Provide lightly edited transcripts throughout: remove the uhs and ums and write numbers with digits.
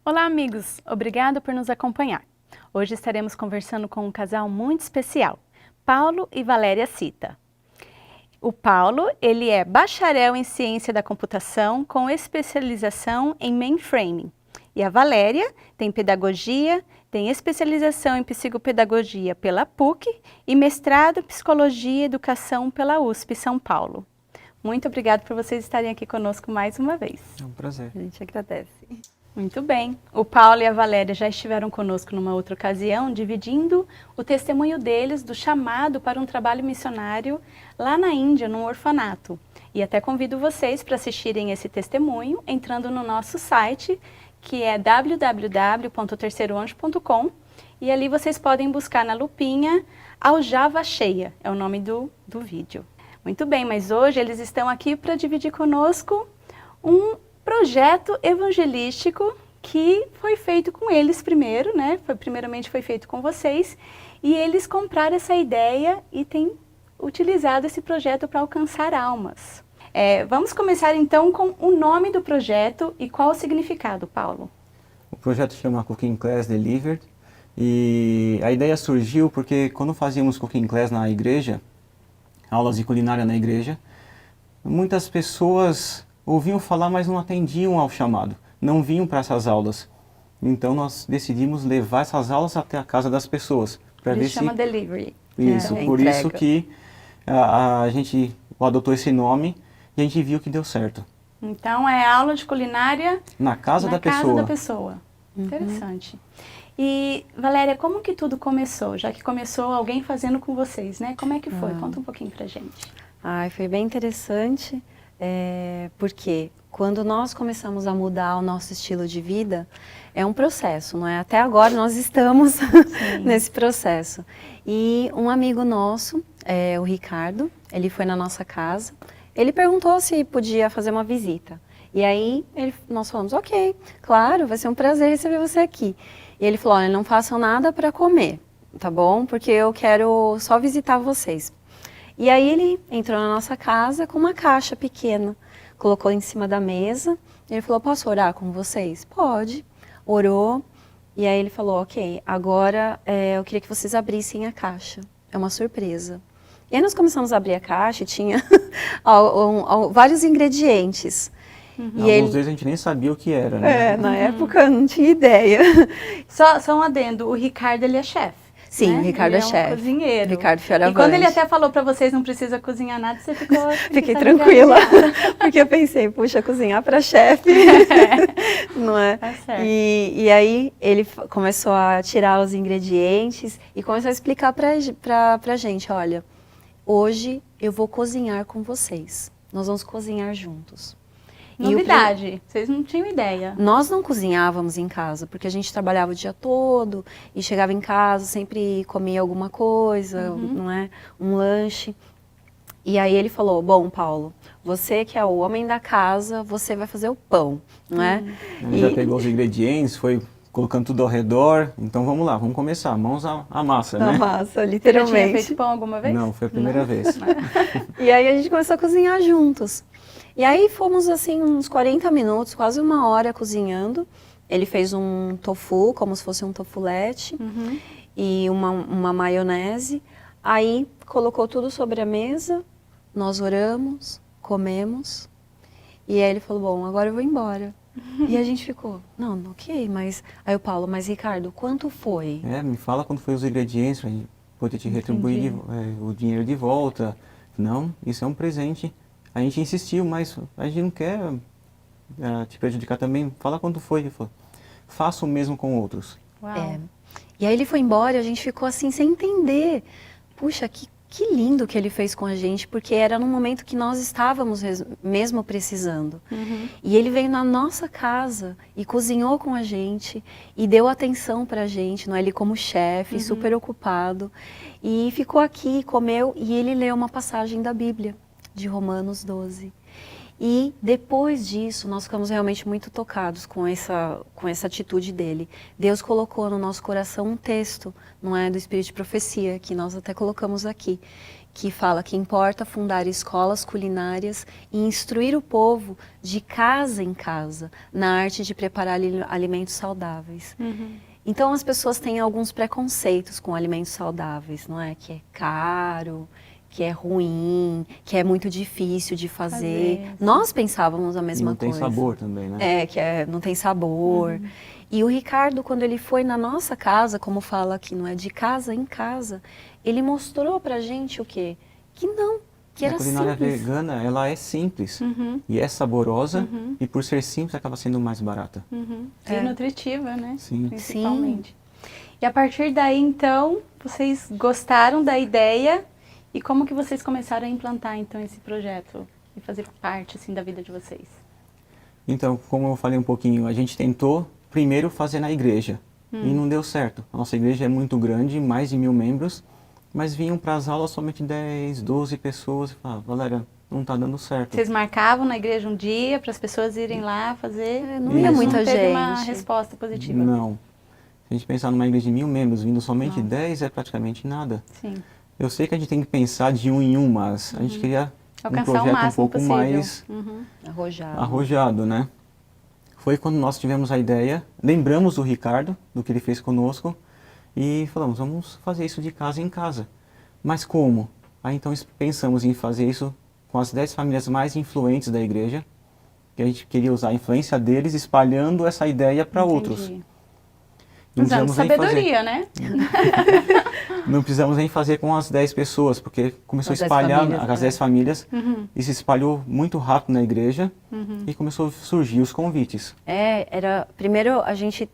Olá, amigos! Obrigado por nos acompanhar. Hoje estaremos conversando com um casal muito especial, Paulo e Valéria Cita. O Paulo, ele é bacharel em ciência da computação com especialização em mainframe. E a Valéria tem pedagogia, tem especialização em psicopedagogia pela PUC e mestrado em psicologia e educação pela USP São Paulo. Muito obrigada por vocês estarem aqui conosco mais uma vez. É um prazer. A gente agradece. Muito bem. O Paulo e a Valéria já estiveram conosco numa outra ocasião, dividindo o testemunho deles do chamado para um trabalho missionário lá na Índia, num orfanato. E até convido vocês para assistirem esse testemunho entrando no nosso site, que é www.terceiroanjo.com, e ali vocês podem buscar na lupinha Aljava Cheia, é o nome do vídeo. Muito bem, mas hoje eles estão aqui para dividir conosco um projeto evangelístico que foi feito com eles primeiro, né? Primeiramente foi feito com vocês, e eles compraram essa ideia e têm utilizado esse projeto para alcançar almas. Vamos começar então com o nome do projeto e qual o significado, Paulo? O projeto chama Cooking Class Delivered, e a ideia surgiu porque quando fazíamos Cooking Class na igreja, aulas de culinária na igreja, muitas pessoas ouviam falar, mas não atendiam ao chamado, não vinham para essas aulas. Então nós decidimos levar essas aulas até a casa das pessoas. Ele chama delivery. Isso, por entrega. isso que a gente adotou esse nome e a gente viu que deu certo. Então é aula de culinária na casa da pessoa. Interessante. E Valéria, como que tudo começou? Já que começou alguém fazendo com vocês, né? Como é que foi? Conta um pouquinho pra gente. Foi bem interessante. Porque quando nós começamos a mudar o nosso estilo de vida, é um processo, não é? Até agora nós estamos nesse processo. E um amigo nosso, o Ricardo, ele foi na nossa casa, ele perguntou se podia fazer uma visita. E aí nós falamos, ok, claro, vai ser um prazer receber você aqui. E ele falou, olha, não façam nada para comer, tá bom? Porque eu quero só visitar vocês. E aí ele entrou na nossa casa com uma caixa pequena, colocou em cima da mesa, ele falou, posso orar com vocês? Pode. Orou, e aí ele falou, ok, agora eu queria que vocês abrissem a caixa, é uma surpresa. E aí nós começamos a abrir a caixa e tinha vários ingredientes. E alguns deles a gente nem sabia o que era, né? Na época eu não tinha ideia. Só um adendo, o Ricardo ele é chefe. Sim, né? o Ricardo é chefe. Um cozinheiro. Ricardo Fioravante. E quando ele até falou para vocês não precisa cozinhar nada, você ficou... Fiquei tranquila, porque eu pensei, puxa, cozinhar para chefe, não é? Tá certo. E aí ele começou a tirar os ingredientes e começou a explicar pra gente, olha, hoje eu vou cozinhar com vocês, nós vamos cozinhar juntos. Novidade, vocês não tinham ideia. Nós não cozinhávamos em casa, porque a gente trabalhava o dia todo e chegava em casa, sempre comia alguma coisa, não é? Um lanche. E aí ele falou, bom, Paulo, você que é o homem da casa, você vai fazer o pão, não é? Ele já pegou os ingredientes, foi colocando tudo ao redor, então vamos lá, vamos começar, mãos à massa, né? A massa, Você literalmente. já tinha feito pão alguma vez? Não, foi a primeira vez. E aí a gente começou a cozinhar juntos. E aí fomos assim uns 40 minutos, quase uma hora cozinhando. Ele fez um tofu, como se fosse um tofulete, e uma maionese. Aí colocou tudo sobre a mesa, nós oramos, comemos. E aí ele falou, bom, agora eu vou embora. E a gente ficou, não, ok, mas... Aí o Paulo, mas Ricardo, quanto foi? Me fala quando foi os ingredientes, pra gente poder te retribuir o dinheiro de volta. Não, isso é um presente. A gente insistiu, mas a gente não quer te prejudicar também. Fala quanto foi. Ele falou, faça o mesmo com outros. Uau. E aí ele foi embora e a gente ficou assim, sem entender. Puxa, que lindo que ele fez com a gente, porque era num momento que nós estávamos mesmo precisando. E ele veio na nossa casa e cozinhou com a gente e deu atenção pra gente, não é? Ele como chefe, super ocupado. E ficou aqui, comeu, e ele leu uma passagem da Bíblia, de Romanos 12. E depois disso, nós ficamos realmente muito tocados com essa atitude dele. Deus colocou no nosso coração um texto, não é, do Espírito de Profecia, que nós até colocamos aqui, que fala que importa fundar escolas culinárias e instruir o povo de casa em casa, na arte de preparar alimentos saudáveis. Então as pessoas têm alguns preconceitos com alimentos saudáveis, não é? Que é caro, que é ruim, que é muito difícil de fazer. Nós pensávamos a mesma coisa. Não tem sabor também, né? Não tem sabor. E o Ricardo, quando ele foi na nossa casa, como fala aqui, não é, de casa em casa, ele mostrou pra gente o quê? Que não, que era simples. A culinária vegana, ela é simples e é saborosa e por ser simples acaba sendo mais barata. E nutritiva, né? Sim. Principalmente. Sim. E a partir daí, então, vocês gostaram da ideia e como que vocês começaram a implantar, então, esse projeto e fazer parte, assim, da vida de vocês? Então, como eu falei um pouquinho, a gente tentou primeiro fazer na igreja e não deu certo. A nossa igreja é muito grande, mais de 1000 membros, mas vinham para as aulas somente 10, 12 pessoas e falavam, Valéria, não está dando certo. Vocês marcavam na igreja um dia para as pessoas irem lá fazer? Não ia muita não teve gente. uma resposta positiva? Não. Se a gente pensar numa igreja de 1000 membros, vindo somente 10 é praticamente nada. Sim. Eu sei que a gente tem que pensar de um em um, mas a gente queria alcançar um projeto um pouco possível. mais arrojado, né? Foi quando nós tivemos a ideia, lembramos do Ricardo, do que ele fez conosco, e falamos, vamos fazer isso de casa em casa. Mas como? Aí então pensamos em fazer isso com as 10 famílias mais influentes da igreja, que a gente queria usar a influência deles, espalhando essa ideia para outros. Usando sabedoria, né? Não precisamos nem fazer com as 10 pessoas, porque começou a espalhar as 10 famílias e se espalhou muito rápido na igreja e começou a surgir os convites. Primeiro a gente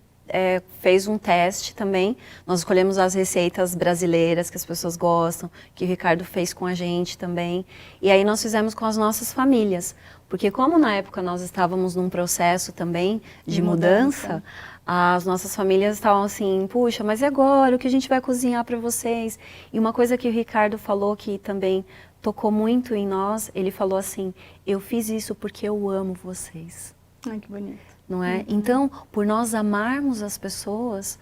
fez um teste também, nós escolhemos as receitas brasileiras que as pessoas gostam, que o Ricardo fez com a gente também, e aí nós fizemos com as nossas famílias, porque como na época nós estávamos num processo também de mudança, as nossas famílias estavam assim, puxa, mas e agora? O que a gente vai cozinhar para vocês? E uma coisa que o Ricardo falou que também tocou muito em nós, ele falou assim, eu fiz isso porque eu amo vocês. Ai, que bonito. Não é? Então, por nós amarmos as pessoas,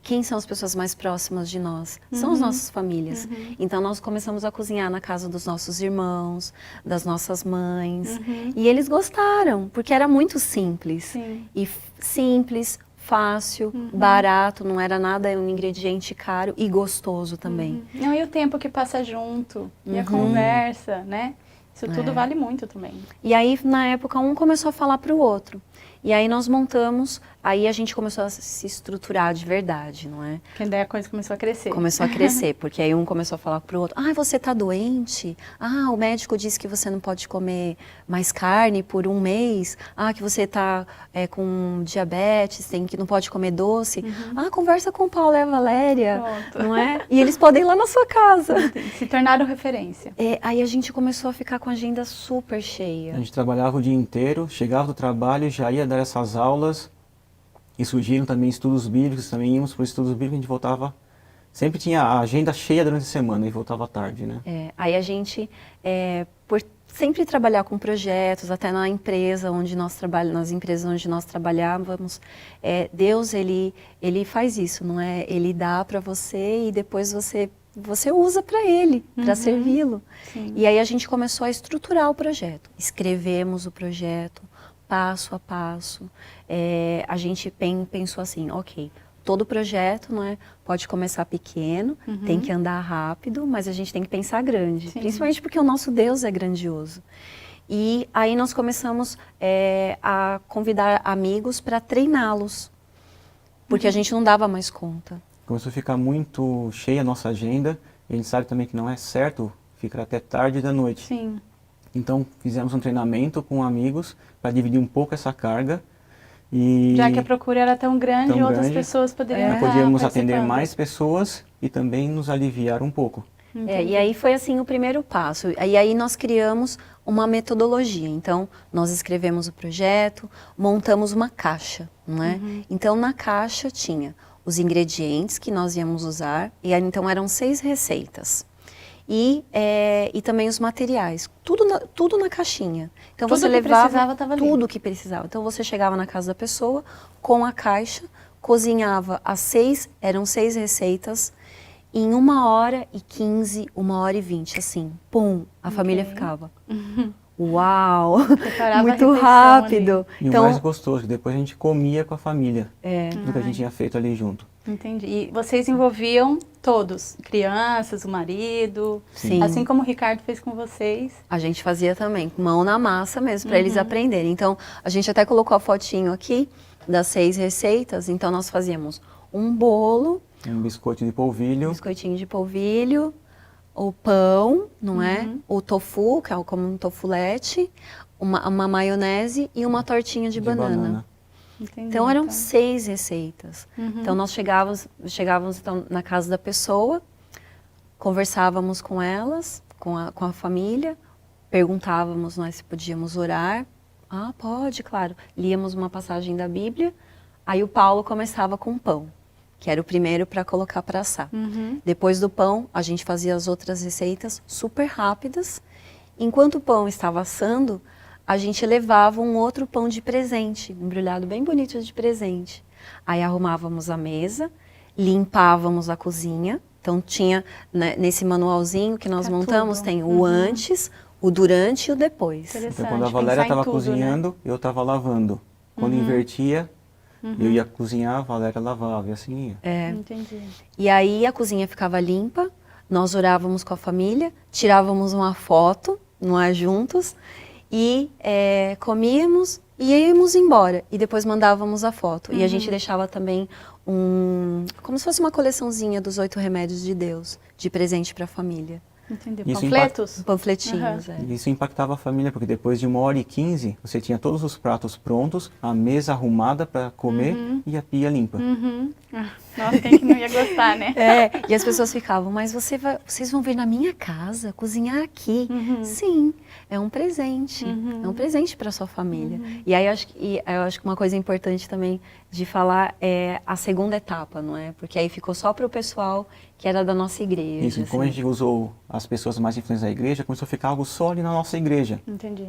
quem são as pessoas mais próximas de nós? São as nossas famílias. Então, nós começamos a cozinhar na casa dos nossos irmãos, das nossas mães. E eles gostaram, porque era muito simples. Sim. E simples, fácil, barato, não era nada um ingrediente caro e gostoso também. Não, e o tempo que passa junto, e a conversa, né? Isso tudo vale muito também. E aí, na época, um começou a falar para o outro. E aí nós montamos, aí a gente começou a se estruturar de verdade, não é? Que daí a coisa começou a crescer. Começou a crescer, porque aí um começou a falar pro outro, você tá doente? O médico disse que você não pode comer mais carne por um mês. Que você tá com diabetes, que não pode comer doce. Conversa com o Paulo e a Valéria, não é? E eles podem ir lá na sua casa. Se tornaram referência. Aí a gente começou a ficar com a agenda super cheia. A gente trabalhava o dia inteiro, chegava do trabalho, já ia dar essas aulas, e surgiram também estudos bíblicos, também íamos para os estudos bíblicos, a gente voltava, sempre tinha a agenda cheia durante a semana e voltava à tarde, né? Aí a gente, por sempre trabalhar com projetos, até na empresa onde nós trabalhamos, nas empresas onde nós trabalhávamos, Deus, ele faz isso, não é? Ele dá para você e depois você usa para ele, para servi-lo. E aí a gente começou a estruturar o projeto, escrevemos o projeto, passo a passo. A gente pensou assim, ok, todo projeto, não é, pode começar pequeno, tem que andar rápido, mas a gente tem que pensar grande, principalmente porque o nosso Deus é grandioso. E aí nós começamos a convidar amigos para treiná-los, porque a gente não dava mais conta. Começou a ficar muito cheia a nossa agenda, e a gente sabe também que não é certo ficar até tarde da noite. Sim. Então fizemos um treinamento com amigos para dividir um pouco essa carga. Já que a procura era tão grande, outras pessoas poderiam estar podíamos atender mais pessoas e também nos aliviar um pouco. E aí foi assim o primeiro passo. E aí nós criamos uma metodologia. Então, nós escrevemos o projeto, montamos uma caixa, não é? Então, na caixa tinha os ingredientes que nós íamos usar, e aí, então eram 6 receitas. e também os materiais, tudo na caixinha. Então Tudo você que levava precisava tava ali. tudo que precisava. Então você chegava na casa da pessoa com a caixa, cozinhava eram 6 receitas, em 1h15, 1h20, assim, pum, a família ficava. Uau, Preparava a muito refeição rápido. E o mais gostoso, que depois a gente comia com a família, tudo que a gente tinha feito ali junto. Entendi. E vocês envolviam todos, crianças, o marido, Sim. assim como o Ricardo fez com vocês. A gente fazia também, mão na massa mesmo, para eles aprenderem. Então, a gente até colocou a fotinho aqui das 6 receitas. Então, nós fazíamos um bolo, Um biscoito de polvilho, biscoitinho de polvilho, o pão, não é? O tofu, que é como um tofulete, uma maionese e uma tortinha de banana. Entendi. Então eram 6 receitas. Então nós chegávamos então, na casa da pessoa, conversávamos com elas, com a família, perguntávamos nós se podíamos orar. Ah, pode, claro. Líamos uma passagem da Bíblia, aí o Paulo começava com o pão, que era o primeiro para colocar para assar. Depois do pão, a gente fazia as outras receitas super rápidas. Enquanto o pão estava assando, a gente levava um outro pão de presente, embrulhado bem bonito de presente. Aí arrumávamos a mesa, limpávamos a cozinha. Então tinha, né, nesse manualzinho que nós montamos, tem o antes, o durante e o depois. Então quando a Valéria estava cozinhando, eu estava lavando. Quando invertia, eu ia cozinhar, a Valéria lavava e assim ia. Entendi. E aí a cozinha ficava limpa, nós orávamos com a família, tirávamos uma foto, não é, juntos, e comíamos e íamos embora. E depois mandávamos a foto. E a gente deixava também como se fosse uma coleçãozinha dos 8 remédios de Deus, de presente para a família. Entendi. Isso Panfletos? Panfletinhos, E isso impactava a família, porque depois de 1h15, você tinha todos os pratos prontos, a mesa arrumada para comer e a pia limpa. Nossa, quem que não ia gostar, né? E as pessoas ficavam, mas vocês vão vir na minha casa, cozinhar aqui. Sim, é um presente. É um presente para sua família. E aí eu acho que uma coisa importante também de falar é a segunda etapa, não é? Porque aí ficou só para o pessoal que era da nossa igreja. Isso, como a gente usou as pessoas mais influentes da igreja, começou a ficar algo só ali na nossa igreja. Entendi.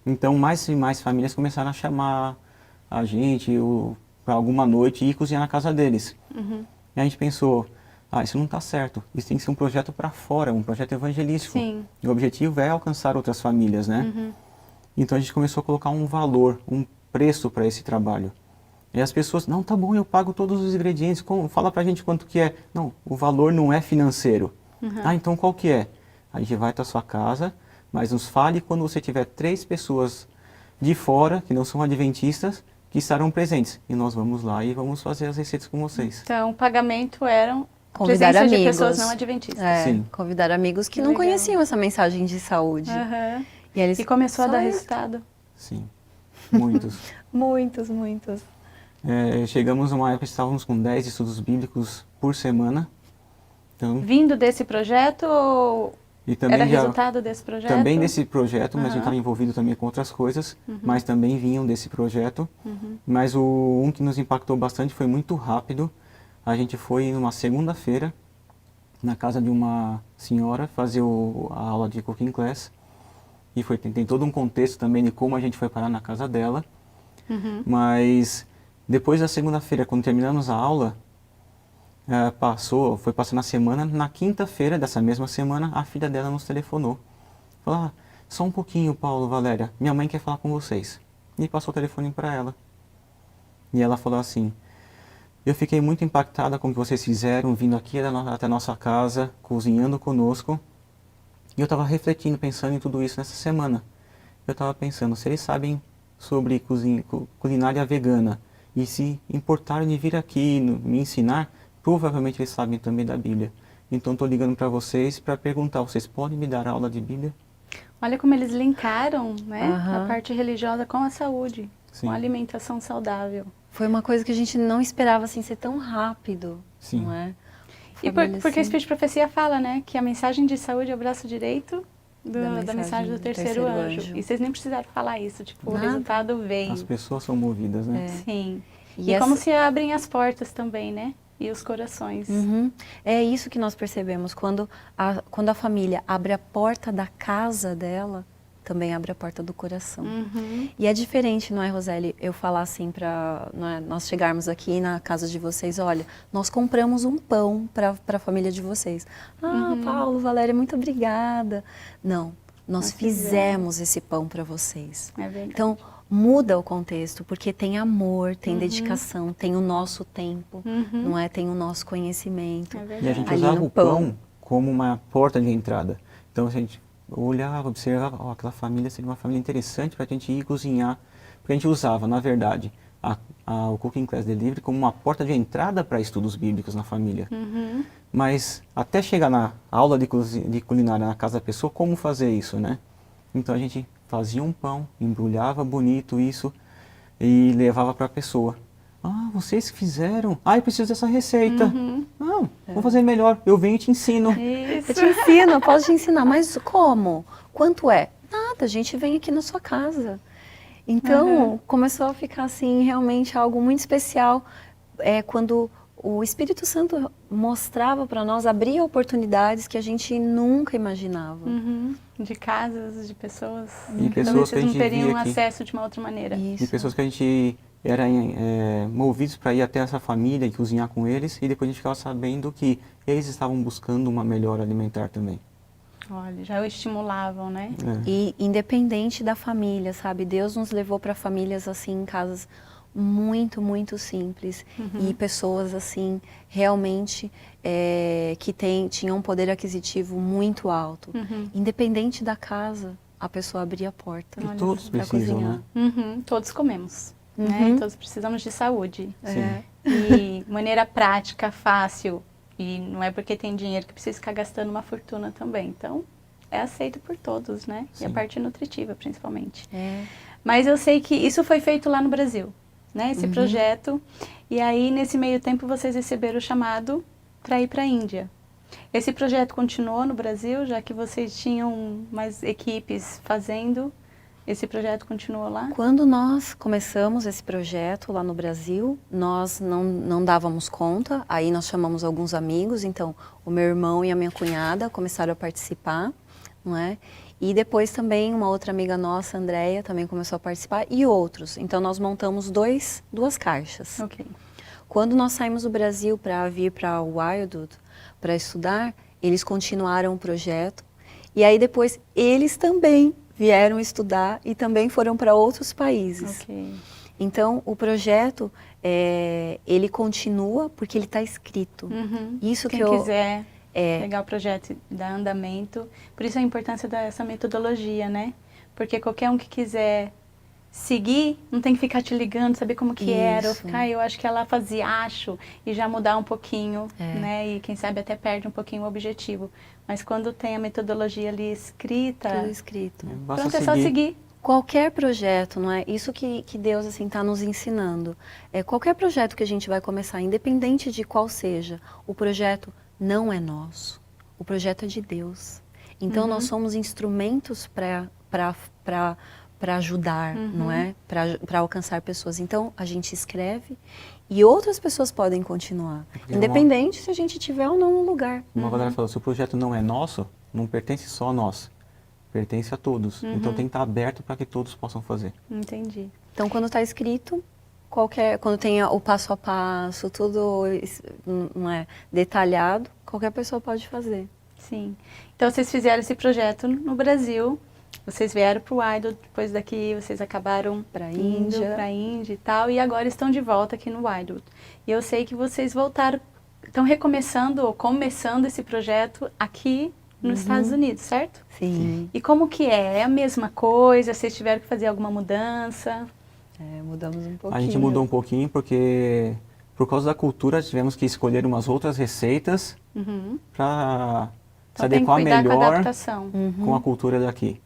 Então mais e mais famílias começaram a chamar a gente para alguma noite e ir cozinhar na casa deles. E a gente pensou, isso não está certo, isso tem que ser um projeto para fora, um projeto evangelístico. Sim. E o objetivo é alcançar outras famílias, né? Então a gente começou a colocar um valor, um preço para esse trabalho. E as pessoas, não, tá bom, eu pago todos os ingredientes, fala pra gente quanto que é. Não, o valor não é financeiro. Então qual que é? A gente vai até a sua casa, mas nos fale quando você tiver 3 pessoas de fora, que não são adventistas, que estarão presentes. E nós vamos lá e vamos fazer as receitas com vocês. Então, o pagamento eram Convidar presença amigos. de pessoas não adventistas. Sim. Convidar amigos que não legal. conheciam essa mensagem de saúde. E, eles, E começou a só dar isso. resultado. Sim, muitos. Muitos, muitos. Chegamos numa época que estávamos com 10 estudos bíblicos por semana. Então, Vindo desse projeto ou e também era resultado desse projeto? Também desse projeto, mas a gente estava envolvido também com outras coisas, mas também vinham desse projeto. Mas um que nos impactou bastante foi muito rápido. A gente foi numa segunda-feira na casa de uma senhora fazer a aula de cooking class. E tem todo um contexto também de como a gente foi parar na casa dela. Mas depois da segunda-feira, quando terminamos a aula, foi passando a semana, na quinta-feira dessa mesma semana, a filha dela nos telefonou. Falou, só um pouquinho, Paulo, Valéria, minha mãe quer falar com vocês. E passou o telefone para ela. E ela falou assim, eu fiquei muito impactada com o que vocês fizeram, vindo aqui até a nossa casa, cozinhando conosco. E eu estava refletindo, pensando em tudo isso nessa semana. Eu estava pensando, se eles sabem sobre culinária vegana e se importaram de vir aqui me ensinar, provavelmente eles sabem também da Bíblia. Então estou ligando para vocês para perguntar, vocês podem me dar aula de Bíblia? Olha como eles linkaram, né, a parte religiosa com a saúde, com a alimentação saudável. Foi uma coisa que a gente não esperava assim ser tão rápido, não é? E porque o Espírito de Profecia fala, né, que a mensagem de saúde é o braço direito da mensagem do terceiro anjo. E vocês nem precisaram falar isso, tipo, o resultado veio. As pessoas são movidas, né? Sim. E como se abrem as portas também, né? e os corações. É isso que nós percebemos. Quando a família abre a porta da casa dela, também abre a porta do coração. E é diferente, não é, Roseli, eu falar assim para nós chegarmos aqui na casa de vocês, olha, nós compramos um pão para a família de vocês. Ah, Paulo, Valéria, muito obrigada. Não, nós fizemos esse pão para vocês. É verdade. Então, muda o contexto, porque tem amor, tem dedicação, tem o nosso tempo, não é? Tem o nosso conhecimento. É E a verdade. gente Ali usava no o pão como uma porta de entrada. Então a gente olhava, observava, ó, aquela família seria uma família interessante para a gente ir cozinhar. Porque a gente usava, na verdade, o Cooking Class Delivery como uma porta de entrada para estudos bíblicos na família. Mas até chegar na aula de culinária na casa da pessoa, como fazer isso, né? Então a gente fazia um pão, embrulhava bonito isso e levava para a pessoa. Ah, vocês fizeram? Ah, eu preciso dessa receita. Não, vou fazer melhor. Eu venho e te ensino. Isso. Eu te ensino, eu posso te ensinar, mas como? Quanto é? Nada, a gente vem aqui na sua casa. Então, começou a ficar assim, realmente algo muito especial, quando o Espírito Santo mostrava para nós, abria oportunidades que a gente nunca imaginava. De casas, de pessoas. E Talvez pessoas que a vocês não gente teriam via aqui. acesso de uma outra maneira. Isso. E pessoas que a gente era movidos para ir até essa família e cozinhar com eles, e depois a gente ficava sabendo que eles estavam buscando uma melhor alimentar também. Olha, já o estimulavam, né? E independente da família, sabe? Deus nos levou para famílias assim, em casas muito, muito simples. E pessoas assim, realmente, que tinham um poder aquisitivo muito alto. Independente da casa, a pessoa abria a porta. E todos pra precisam, cozinhar. né? Todos comemos, né? E todos precisamos de saúde. Sim. E maneira prática, fácil. E não é porque tem dinheiro que precisa ficar gastando uma fortuna também. Então, é aceito por todos, né? E a Sim. parte nutritiva, principalmente. Mas eu sei que isso foi feito lá no Brasil, né? Esse projeto. E aí, nesse meio tempo, vocês receberam o chamado para ir para a Índia. Esse projeto continuou no Brasil, já que vocês tinham mais equipes fazendo? Esse projeto continuou lá? Quando nós começamos esse projeto lá no Brasil, nós não dávamos conta, aí nós chamamos alguns amigos, então o meu irmão e a minha cunhada começaram a participar, não é? E depois também uma outra amiga nossa, Andréia, também começou a participar, e outros. Então nós montamos duas caixas. Ok. Quando nós saímos do Brasil para vir para Wildwood para estudar, eles continuaram o projeto, e aí depois eles também vieram estudar e também foram para outros países. Ok. Então, eu ele continua porque ele está escrito. Isso Quem que eu quiser pegar o projeto e dar andamento. Por isso a importância dessa metodologia, né? Porque qualquer um que quiser seguir, não tem que ficar te ligando, saber como que era, ou Isso. ficar, eu acho que ela fazia, e já mudar um pouquinho, né? E quem sabe até perde um pouquinho o objetivo. Mas quando tem a metodologia ali escrita, tudo escrito. Basta pronto, é só seguir. Qualquer projeto, não é? Isso que Deus assim está nos ensinando. Qualquer projeto que a gente vai começar, independente de qual seja, o projeto não é nosso. O projeto é de Deus. Então nós somos instrumentos para ajudar, não é? Para alcançar pessoas. Então a gente escreve e outras pessoas podem continuar, independente se a gente tiver ou não no lugar. Uma galera falou, se o projeto não é nosso, não pertence só a nós, pertence a todos. Então tem que estar aberto para que todos possam fazer. Entendi. Então quando está escrito, quando tem o passo a passo, tudo não é detalhado, qualquer pessoa pode fazer. Sim. Então vocês fizeram esse projeto no Brasil. Vocês vieram para o Wildwood, depois daqui vocês acabaram Pra indo Índia. para a Índia e tal, e agora estão de volta aqui no Wildwood. E eu sei que vocês voltaram, estão recomeçando ou começando esse projeto aqui nos Estados Unidos, certo? Sim. E como que é? É a mesma coisa? Vocês tiveram que fazer alguma mudança? Mudamos um pouquinho. A gente mudou um pouquinho porque, por causa da cultura, tivemos que escolher umas outras receitas para se Então tem que adequar cuidar com a melhor adaptação. com a cultura daqui.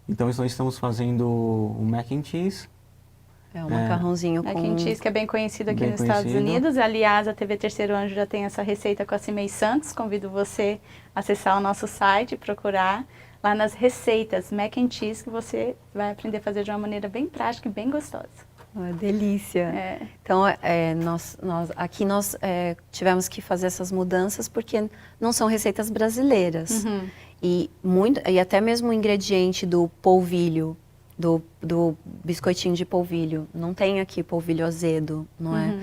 Então nós estamos fazendo o mac and cheese. Um macarrãozinho Mac com... and cheese, que é bem conhecido aqui Bem nos Estados conhecido. Unidos. Aliás, a TV Terceiro Anjo já tem essa receita com a Cimei Santos. Convido você a acessar o nosso site e procurar lá nas receitas Mac and Cheese, que você vai aprender a fazer de uma maneira bem prática e bem gostosa. Uma delícia. É. Então, aqui nós tivemos que fazer essas mudanças porque não são receitas brasileiras. Uhum. E até mesmo o ingrediente do polvilho, do biscoitinho de polvilho, não tem aqui polvilho azedo, não é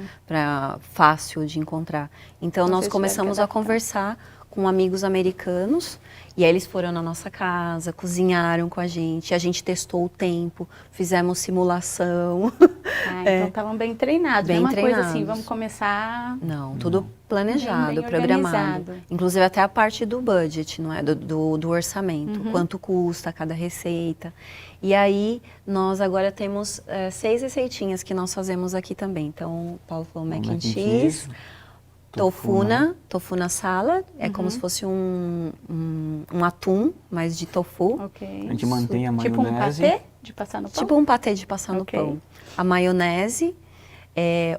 fácil de encontrar. Então, nós começamos a conversar com amigos americanos, e aí eles foram na nossa casa, cozinharam com a gente testou o tempo, fizemos simulação. Então estavam bem treinados, bem mesma treinados. coisa assim, vamos começar... Não, tudo planejado, bem programado. organizado. Inclusive até a parte do budget, não é? Do orçamento, quanto custa cada receita. E aí, nós agora temos 6 receitinhas que nós fazemos aqui também. Então, o Paulo falou mac and cheese, tofu na salad, é como se fosse um atum, mas de tofu. Ok. A gente mantém a Tipo um maionese. patê de passar no pão? Tipo um patê de passar no pão. A maionese,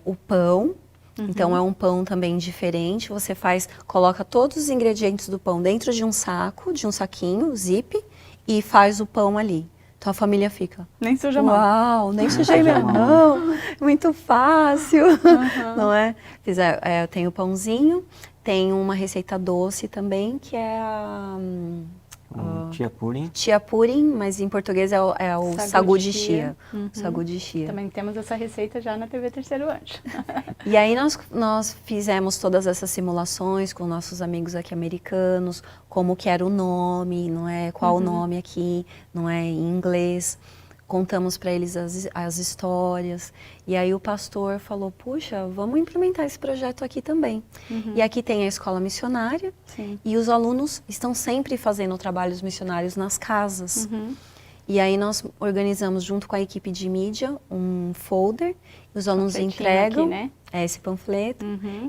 o pão, então é um pão também diferente. Você coloca todos os ingredientes do pão dentro de um saquinho, zip, e faz o pão ali. Então a família fica, Nem suja a mão. uau, nem sujei minha mão, muito fácil, não é? Eu tenho pãozinho, tem uma receita doce também, que é a Chia pudding. chia pudding, mas em português é o sagu de chia. Sagu de chia. Também temos essa receita já na TV Terceiro Anjo. E aí nós fizemos todas essas simulações com nossos amigos aqui americanos, como que era o nome, não é? Qual o nome aqui, não é? Em inglês. Contamos para eles as histórias. E aí o pastor falou, puxa, vamos implementar esse projeto aqui também. E aqui tem a escola missionária. Sim. E os alunos estão sempre fazendo trabalhos missionários nas casas. E aí nós organizamos junto com a equipe de mídia um folder. Os alunos entregam aqui, né? esse panfleto,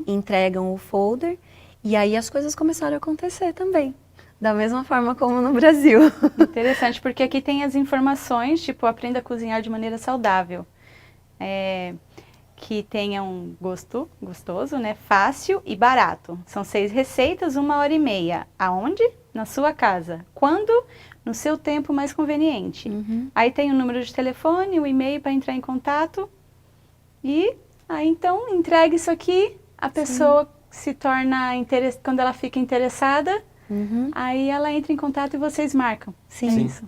entregam o folder. E aí as coisas começaram a acontecer também. Da mesma forma como no Brasil. Interessante, porque aqui tem as informações, tipo, aprenda a cozinhar de maneira saudável. Que tenha um gosto gostoso, né? Fácil e barato. São 6 receitas, 1h30. Aonde? Na sua casa. Quando? No seu tempo mais conveniente. Aí tem o número de telefone, o e-mail para entrar em contato. E aí então entregue isso aqui, a pessoa se torna quando ela fica interessada, aí ela entra em contato e vocês marcam. Sim. É isso.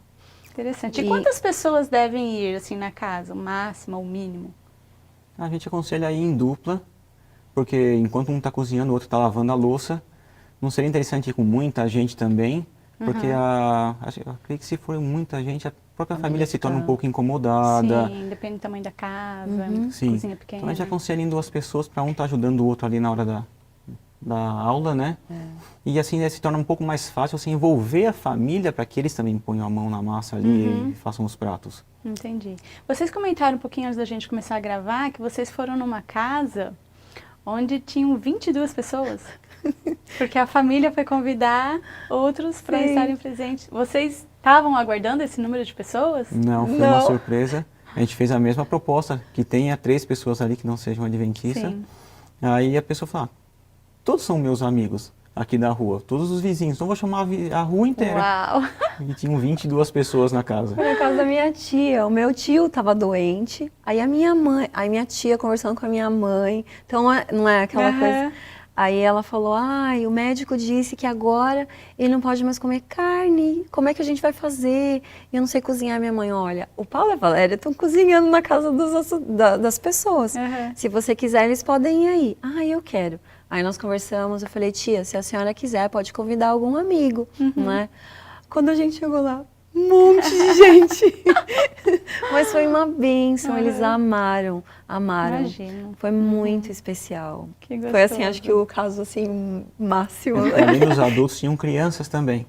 Interessante. E quantas pessoas devem ir assim na casa? O máximo, o mínimo? A gente aconselha a ir em dupla, porque enquanto um está cozinhando, o outro está lavando a louça. Não seria interessante ir com muita gente também, porque eu acredito que se for muita gente, a própria família se torna um pouco incomodada. Sim, depende do tamanho da casa, Sim. cozinha pequena. Então a gente aconselha em 2 pessoas, para um estar ajudando o outro ali na hora da aula, né? E assim se torna um pouco mais fácil assim, envolver a família para que eles também ponham a mão na massa ali e façam os pratos. Entendi. Vocês comentaram um pouquinho antes da gente começar a gravar que vocês foram numa casa onde tinham 22 pessoas. Porque a família foi convidar outros para estarem presentes. Vocês estavam aguardando esse número de pessoas? Não, foi uma surpresa. A gente fez a mesma proposta, que tenha 3 pessoas ali que não sejam adventistas. Aí a pessoa falou, todos são meus amigos aqui da rua, todos os vizinhos, então vou chamar a rua inteira. Uau! E tinham 22 pessoas na casa. Foi na casa da minha tia. O meu tio estava doente. Aí a minha tia conversando com a minha mãe. Então não é aquela coisa. Aí ela falou, o médico disse que agora ele não pode mais comer carne. Como é que a gente vai fazer? Eu não sei cozinhar. Minha mãe, olha, o Paulo e a Valéria estão cozinhando na casa das pessoas. Se você quiser, eles podem ir aí. Eu quero. Aí nós conversamos, eu falei, tia, se a senhora quiser, pode convidar algum amigo, não é? Quando a gente chegou lá, um monte de gente. Mas foi uma bênção, eles amaram. Imagino. Foi muito especial. Que gostoso. Foi assim, acho que o caso assim, máximo. Além dos adultos, tinham crianças também.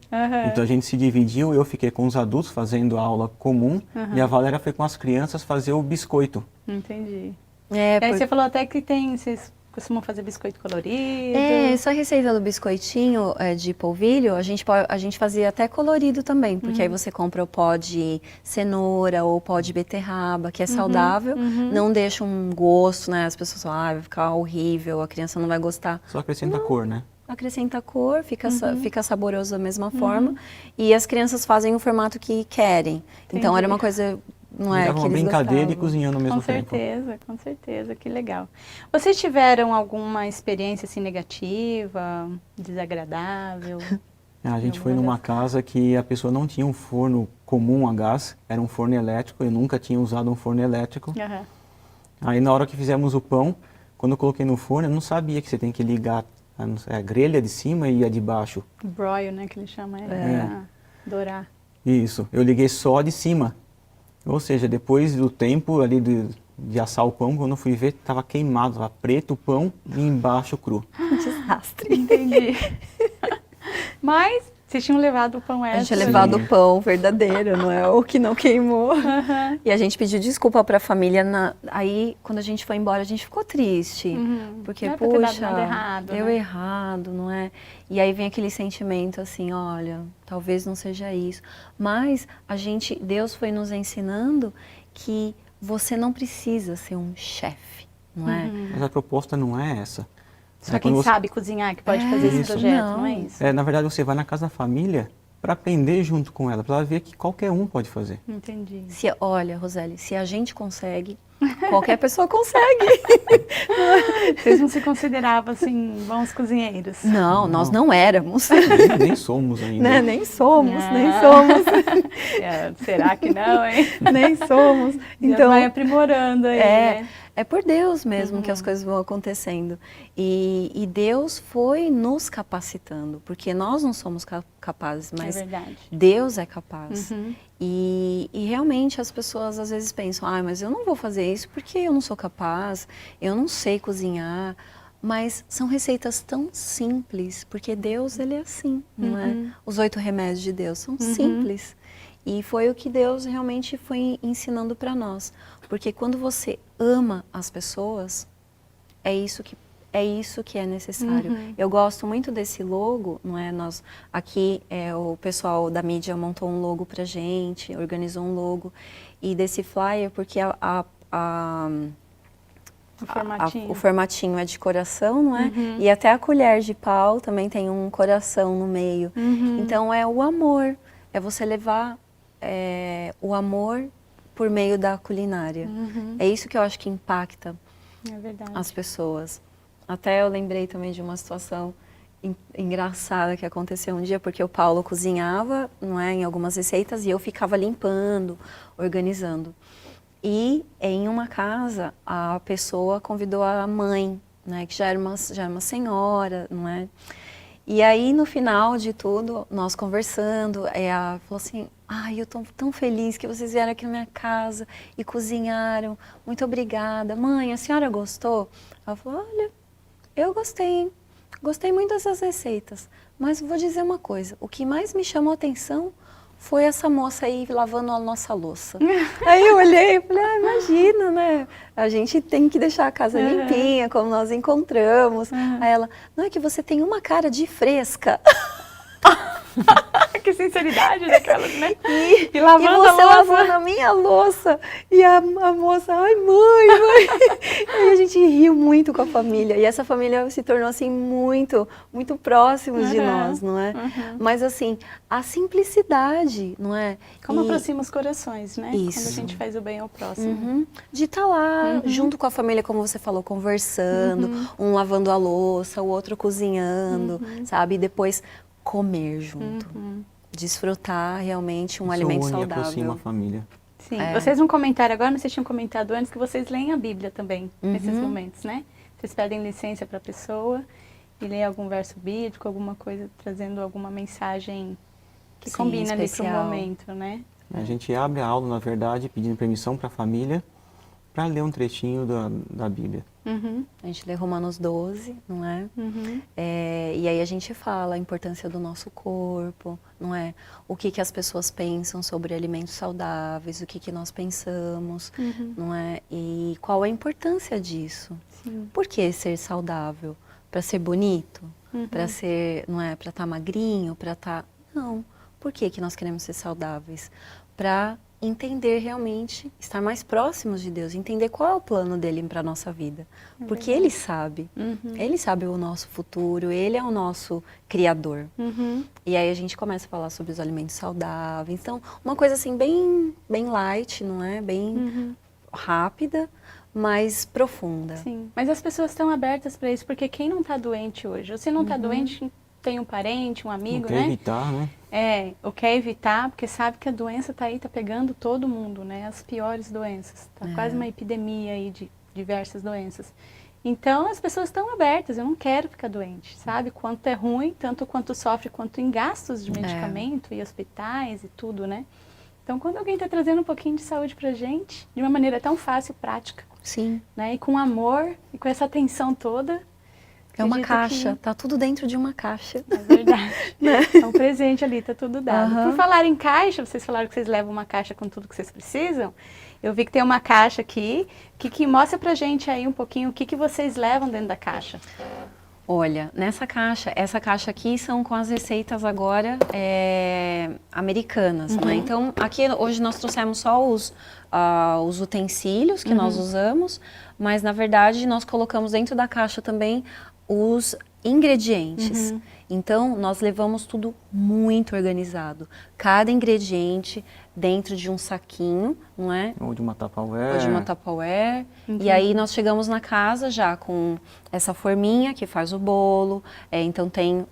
Então a gente se dividiu, eu fiquei com os adultos fazendo a aula comum e a Valéria foi com as crianças fazer o biscoito. Entendi. E aí você falou até que vocês costumam fazer biscoito colorido. Essa receita do biscoitinho de polvilho, a gente fazia até colorido também, porque aí você compra o pó de cenoura ou pó de beterraba, que é saudável, não deixa um gosto, né? As pessoas falam, vai ficar horrível, a criança não vai gostar. Só acrescenta cor, né? Acrescenta cor, fica saboroso da mesma forma. E as crianças fazem o formato que querem. Então era uma coisa não é, Dava que uma eles brincadeira gostavam. e cozinhando ao mesmo tempo. Com certeza, que legal. Vocês tiveram alguma experiência assim negativa, desagradável? A gente foi Alguma numa das- casa que a pessoa não tinha um forno comum a gás, era um forno elétrico, eu nunca tinha usado um forno elétrico. Aham. Aí na hora que fizemos o pão, quando eu coloquei no forno, eu não sabia que você tem que ligar a grelha de cima e a de baixo. Broil, né, que ele chama, dourar. Isso, eu liguei só a de cima. Ou seja, depois do tempo ali de assar o pão, quando eu fui ver, estava queimado, estava preto o pão e embaixo cru. Desastre. Entendi. Mas vocês tinham levado o pão A extra. gente tinha levado o pão verdadeiro, não é o que não queimou. Aham. E a gente pediu desculpa para a família. Aí, quando a gente foi embora, a gente ficou triste. Uhum. Porque, Não é pra ter dado puxa, nada errado, deu né? errado, não é? E aí vem aquele sentimento assim, olha, talvez não seja isso. Mas Deus foi nos ensinando que você não precisa ser um chefe, não é? Mas a proposta não é essa. Só quem quando você- sabe cozinhar que pode fazer esse Isso. projeto, não é isso? Na verdade, você vai na casa da família para aprender junto com ela, para ela ver que qualquer um pode fazer. Entendi. Olha, Roseli, se a gente consegue, qualquer pessoa consegue. Vocês não se consideravam, assim, bons cozinheiros? Não, nós não éramos. Nem somos ainda. Né? Nem somos, nem Ah. somos, Será que não, hein? nem somos. Já Então, vai aprimorando aí, né? é por Deus mesmo que as coisas vão acontecendo. E Deus foi nos capacitando, porque nós não somos capazes, É mas verdade. Deus é capaz. Uhum. E realmente as pessoas às vezes pensam, mas eu não vou fazer isso porque eu não sou capaz, eu não sei cozinhar. Mas são receitas tão simples, porque Deus, ele é assim, não é? Os 8 remédios de Deus são simples. E foi o que Deus realmente foi ensinando para nós. Porque quando você ama as pessoas, é isso que é necessário. Eu gosto muito desse logo, não é? Aqui o pessoal da mídia montou um logo pra gente, organizou um logo. E desse flyer, porque o formatinho é de coração, não é? E até a colher de pau também tem um coração no meio. Então é o amor, é você levar o amor por meio da culinária. É isso que eu acho que impacta as pessoas. Até eu lembrei também de uma situação engraçada que aconteceu um dia, porque o Paulo cozinhava, não é, em algumas receitas, e eu ficava limpando, organizando. E em uma casa, a pessoa convidou a mãe, né, que já era uma senhora, não é? E aí, no final de tudo, nós conversando, ela falou assim, eu estou tão feliz que vocês vieram aqui na minha casa e cozinharam, muito obrigada. Mãe, a senhora gostou? Ela falou, olha, eu gostei, gostei muito dessas receitas, mas vou dizer uma coisa, o que mais me chamou a atenção foi essa moça aí lavando a nossa louça. Aí eu olhei e falei, imagina, né? A gente tem que deixar a casa limpinha, como nós encontramos. Aí ela, não é que você tem uma cara de fresca. Que sinceridade daquelas, né? E lavando você a louça. lavando a minha louça. E a moça, ai mãe. Aí a gente riu muito com a família. E essa família se tornou assim muito, muito próximos de nós, não é? Mas assim, a simplicidade, não é? Como aproxima os corações, né? Isso. Quando a gente faz o bem ao próximo. De estar lá, junto com a família, como você falou, conversando, um lavando a louça, o outro cozinhando, sabe? E depois comer junto. Desfrutar realmente um alimento Isso une e saudável. aproxima a família. Sim. Vocês não comentaram agora, mas vocês tinham comentado antes que vocês leem a Bíblia também, nesses momentos, né? Vocês pedem licença para a pessoa e leem algum verso bíblico, alguma coisa, trazendo alguma mensagem que combina ali para o momento, né? A gente abre a aula, na verdade, pedindo permissão para a família para ler um trechinho da Bíblia. A gente lê Romanos 12, não é? E aí a gente fala a importância do nosso corpo, não é? O que as pessoas pensam sobre alimentos saudáveis, o que nós pensamos, não é? E qual a importância disso? Sim. Por que ser saudável? Para ser bonito? Para ser, não é? Para estar magrinho? Para estar... Não. Por que nós queremos ser saudáveis? Para entender realmente, estar mais próximos de Deus, entender qual é o plano dele para a nossa vida. Porque Ele sabe. Ele sabe o nosso futuro, Ele é o nosso Criador. E aí a gente começa a falar sobre os alimentos saudáveis. Então, uma coisa assim bem light, não é? Bem rápida, mas profunda. Sim, mas as pessoas estão abertas para isso, porque quem não está doente hoje? Ou se não está doente, tem um parente, um amigo, Não né? quer evitar, né? Ou quer evitar, porque sabe que a doença está aí, está pegando todo mundo, né? As piores doenças. Está quase uma epidemia aí de diversas doenças. Então, as pessoas estão abertas, eu não quero ficar doente, sabe? Quanto é ruim, tanto quanto sofre, quanto em gastos de medicamento e hospitais e tudo, né? Então, quando alguém está trazendo um pouquinho de saúde pra gente, de uma maneira tão fácil, prática, Sim. né? E com amor, e com essa atenção toda. É uma caixa, tá tudo dentro de uma caixa. É verdade. É um presente ali, tá tudo dado. Por falar em caixa, vocês falaram que vocês levam uma caixa com tudo que vocês precisam. Eu vi que tem uma caixa aqui, que mostra pra gente aí um pouquinho o que vocês levam dentro da caixa. Olha, essa caixa aqui são com as receitas agora americanas, né? Então, aqui hoje nós trouxemos só os utensílios que nós usamos, mas na verdade nós colocamos dentro da caixa também os ingredientes. Então, nós levamos tudo muito organizado. Cada ingrediente dentro de um saquinho, não é? Ou de uma Tupperware. Ou de uma Tupperware. E aí nós chegamos na casa já com essa forminha que faz o bolo. Então tem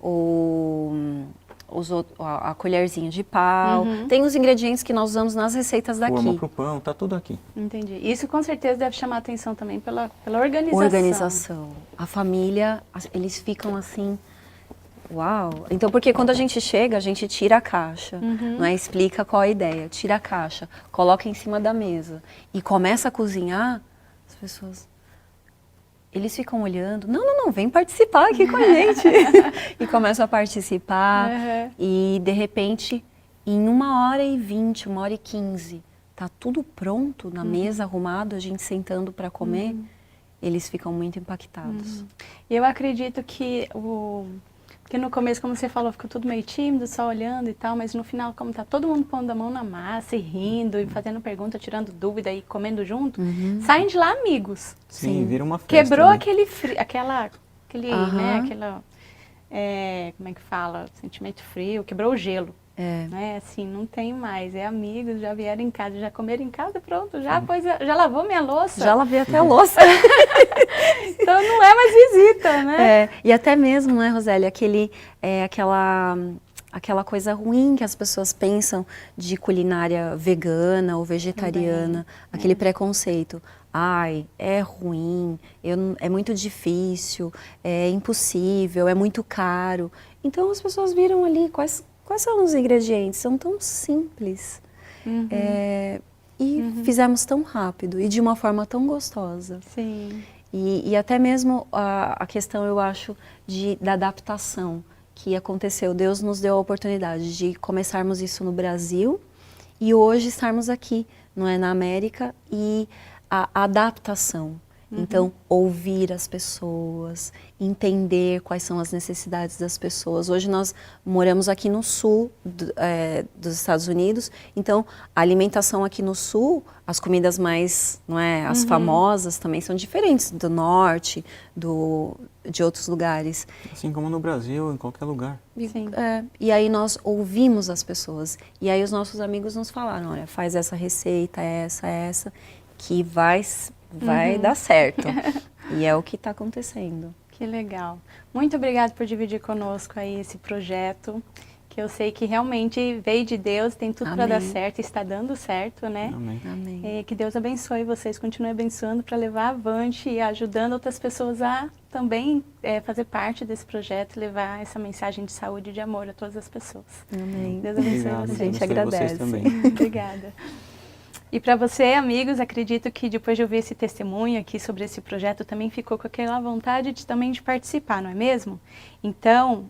a colherzinha de pau. Tem os ingredientes que nós usamos nas receitas daqui. Forma pro pão, tá tudo aqui. Entendi. Isso com certeza deve chamar a atenção também pela organização. Organização. A família, eles ficam assim... Uau! Então, porque quando a gente chega, a gente tira a caixa, não é? Explica qual a ideia, tira a caixa, coloca em cima da mesa e começa a cozinhar, as pessoas, eles ficam olhando, não, vem participar aqui com a gente. E começam a participar e, de repente, em 1h20, 1h15, tá tudo pronto na mesa, arrumado, a gente sentando para comer, eles ficam muito impactados. E eu acredito que porque no começo, como você falou, ficou tudo meio tímido, só olhando e tal, mas no final, como tá todo mundo pondo a mão na massa e rindo e fazendo pergunta, tirando dúvida e comendo junto, saem de lá amigos. Sim, vira uma festa. Quebrou né? aquele como é que fala? Sentimento frio, quebrou o gelo. Né? Assim, não tem mais, é amigos, já vieram em casa, já comeram em casa, pronto, já lavou minha louça. Já lavei até a louça. Então não é mais visita, né? E até mesmo, né, Rosélia, aquela coisa ruim que as pessoas pensam de culinária vegana ou vegetariana, aquele preconceito. Ai, é ruim, é muito difícil, é impossível, é muito caro. Então as pessoas viram ali quais são os ingredientes, são tão simples. E fizemos tão rápido e de uma forma tão gostosa. Sim. E até mesmo a questão, eu acho, da adaptação que aconteceu. Deus nos deu a oportunidade de começarmos isso no Brasil e hoje estarmos aqui, não é, na América, e a adaptação. Então, ouvir as pessoas, entender quais são as necessidades das pessoas. Hoje nós moramos aqui no sul dos Estados Unidos, então a alimentação aqui no sul, as comidas mais, não é, as famosas também são diferentes do norte, de outros lugares. Assim como no Brasil, em qualquer lugar. Sim. E aí nós ouvimos as pessoas, e aí os nossos amigos nos falaram, olha, faz essa receita, essa, que vai dar certo. E é o que está acontecendo. Que legal. Muito obrigada por dividir conosco aí esse projeto, que eu sei que realmente veio de Deus, tem tudo para dar certo, está dando certo, né? Amém. Amém. E que Deus abençoe vocês, continue abençoando para levar avante e ajudando outras pessoas a também fazer parte desse projeto e levar essa mensagem de saúde e de amor a todas as pessoas. Amém. Deus abençoe Obrigado, vocês. A gente abençoe vocês agradece. também. Obrigada. E para você, amigos, acredito que depois de ouvir esse testemunho aqui sobre esse projeto, também ficou com aquela vontade também de participar, não é mesmo? Então,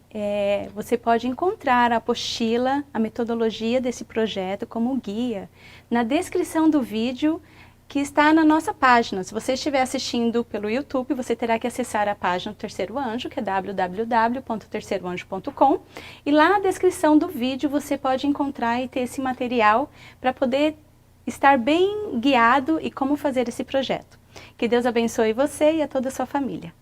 você pode encontrar a apostila, a metodologia desse projeto como guia na descrição do vídeo que está na nossa página. Se você estiver assistindo pelo YouTube, você terá que acessar a página do Terceiro Anjo, que é www.terceiroanjo.com, e lá na descrição do vídeo você pode encontrar e ter esse material para poder estar bem guiado e como fazer esse projeto. Que Deus abençoe você e a toda a sua família.